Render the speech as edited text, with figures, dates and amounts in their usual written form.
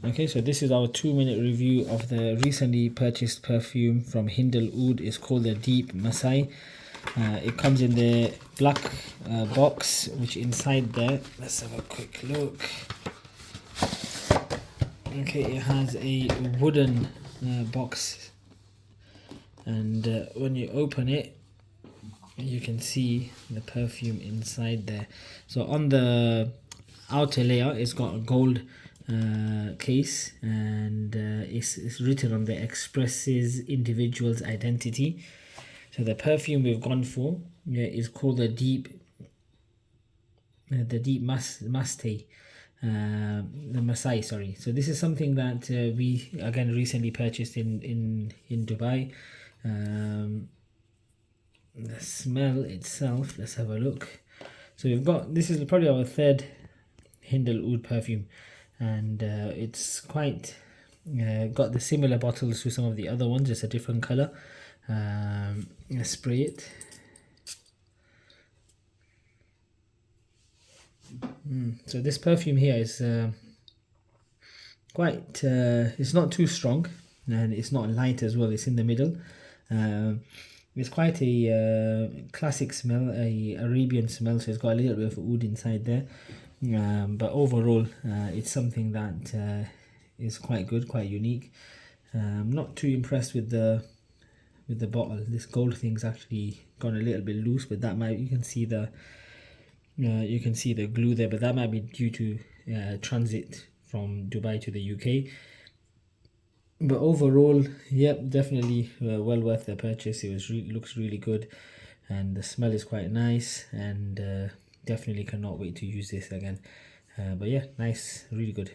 Okay, so this is our 2-minute review of the recently purchased perfume from Hind. It's called the Deep Masai. It comes in the black box, which inside there, let's have a quick look. Okay, it has a wooden box, and when you open it, you can see the perfume inside there. So on the outer layer, it's got a gold case, and it's written on the expresses individual's identity. So the perfume we've gone for is called the Deep Masai, the Masai, sorry. So this is something that we again recently purchased in Dubai. The smell itself, let's have a look. So we've got, this is probably our third Hind perfume, and it's quite got the similar bottles to some of the other ones, just a different color. Let's spray it. So this perfume here is quite it's not too strong, and it's not light as well, it's in the middle. It's quite a classic smell, a Arabian smell, so it's got a little bit of oud inside there. But overall, it's something that is quite good, quite unique. I'm not too impressed with the bottle. This gold thing's actually gone a little bit loose, but that might, you can see the glue there, but that might be due to transit from Dubai to the UK. But overall, yep, definitely well worth the purchase. It looks really good, and the smell is quite nice, and definitely cannot wait to use this again. But yeah, nice, really good.